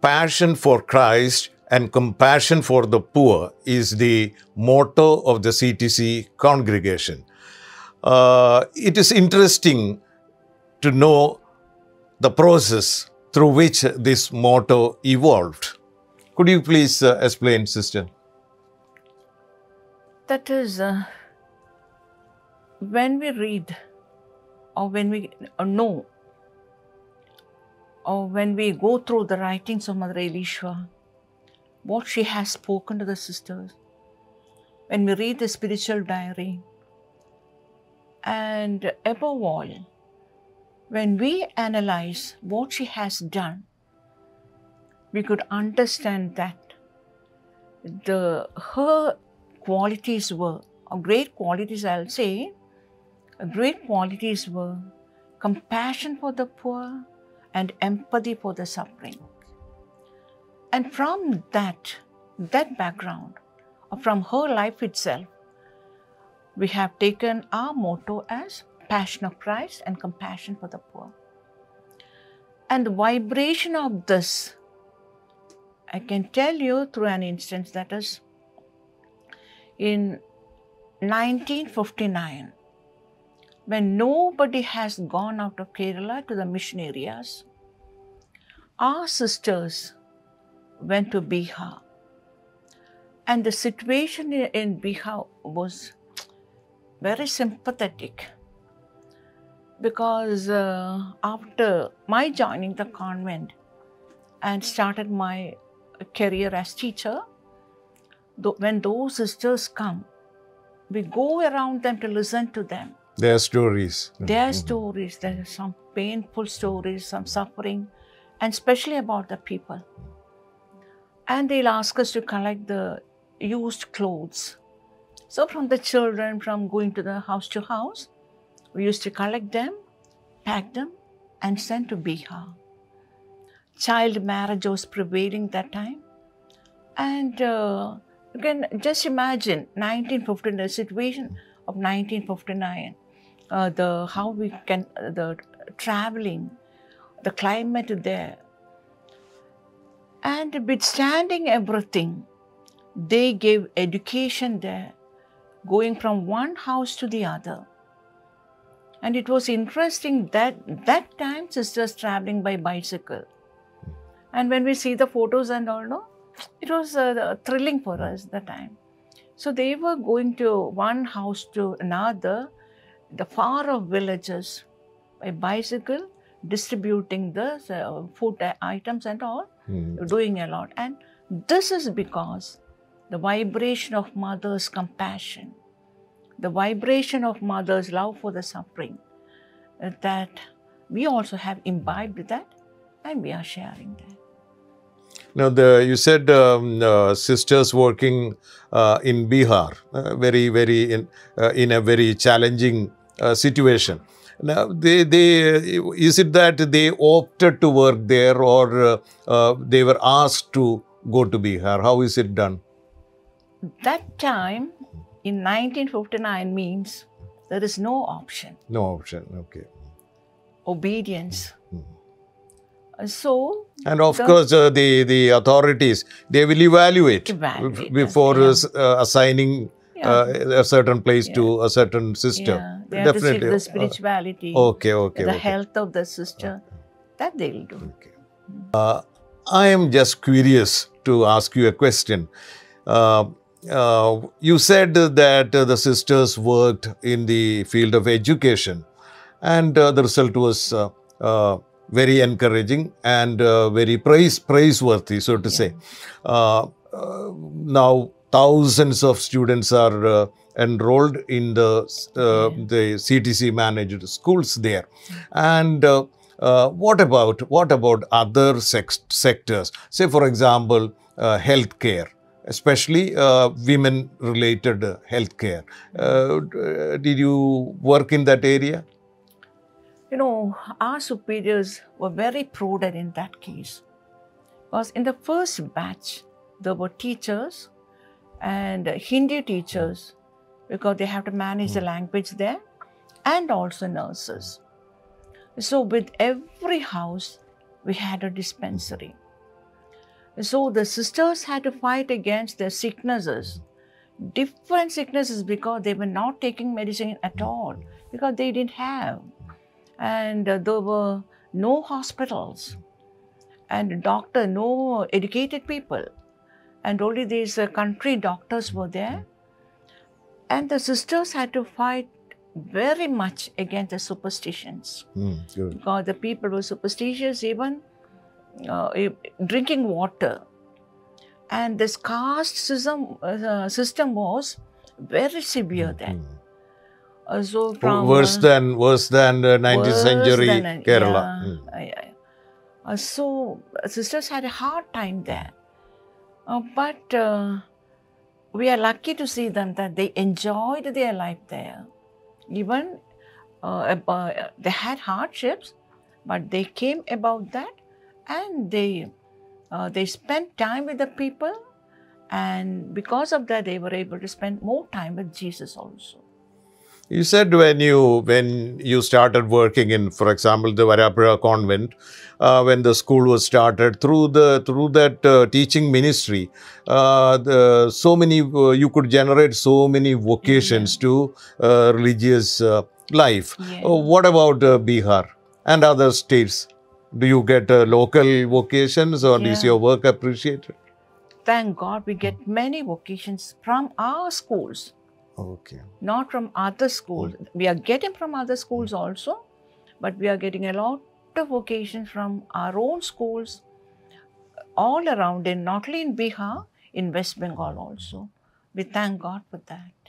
passion for Christ and compassion for the poor is the motto of the CTC congregation. It is interesting to know the process through which this motto evolved. Could you please explain, sister? That is, when we read or when we know or when we go through the writings of Mother Eliswa, what she has spoken to the sisters, when we read the spiritual diary, and above all, when we analyze what she has done, we could understand that her qualities were, great qualities I'll say, great qualities were compassion for the poor and empathy for the suffering. And from that background, or from her life itself, we have taken our motto as Passion of Christ and compassion for the poor. And the vibration of this, I can tell you through an instance, that is in 1959, when nobody has gone out of Kerala to the mission areas, our sisters went to Bihar. And the situation in Bihar was very sympathetic, because after my joining the convent and started my career as teacher, when those sisters come, we go around them to listen to them. Their stories. Their stories, there are some painful stories, some suffering, and especially about the people. And they'll ask us to collect the used clothes. So from the children, from going to the house, we used to collect them, pack them, and send to Bihar. Child marriage was prevailing that time. And you can just imagine 1959, the situation of 1959, the traveling, the climate there. And withstanding everything, they gave education there, going from one house to the other. And it was interesting that time sisters traveling by bicycle. And when we see the photos and all, no, it was thrilling for us that time. So they were going to one house to another, the far off villages, by bicycle, distributing the food items and all, doing a lot. And this is because the vibration of mother's compassion, the vibration of mother's love for the suffering, that we also have imbibed that, and we are sharing that. Now, you said sisters working in Bihar, in a very challenging situation. Now, is it that they opted to work there, or they were asked to go to Bihar? How is it done? That time, in 1959, means there is no option. No option, okay. Obedience. So, and of course, the authorities, they will evaluate before assigning a certain place to a certain sister. They have to see the spirituality, the health of the sister, that they will do. Okay. I am just curious to ask you a question. You said that the sisters worked in the field of education, and the result was very encouraging and very praiseworthy, so to say. Now, thousands of students are enrolled in the CTC managed schools there. And what about other sectors? Say, for example, healthcare, especially women-related healthcare. Did you work in that area? You know, our superiors were very prudent in that case. Because in the first batch, there were teachers and Hindi teachers, because they have to manage the language there, and also nurses. So with every house, we had a dispensary. So the sisters had to fight against their sicknesses, different sicknesses, because they were not taking medicine at all, because they didn't have. And there were no hospitals and doctor, no educated people. And only these country doctors were there. And the sisters had to fight very much against the superstitions. Good. Because the people were superstitious, even drinking water. And this caste system was very severe then. So from worse than the 19th century Kerala. So sisters had a hard time there. But we are lucky to see them that they enjoyed their life there. Even they had hardships, but they came about that, and they spent time with the people, and because of that, they were able to spend more time with Jesus also. You said when you started working in, for example, the Varapura convent, when the school was started, through that teaching ministry, so many you could generate so many vocations to religious life. What about Bihar and other states? Do you get local vocations, or is your work appreciated? Thank God we get many vocations from our schools. Okay. Not from other schools. We are getting from other schools also, but we are getting a lot of vocations from our own schools all around, not only in Bihar, in West Bengal also. We thank God for that.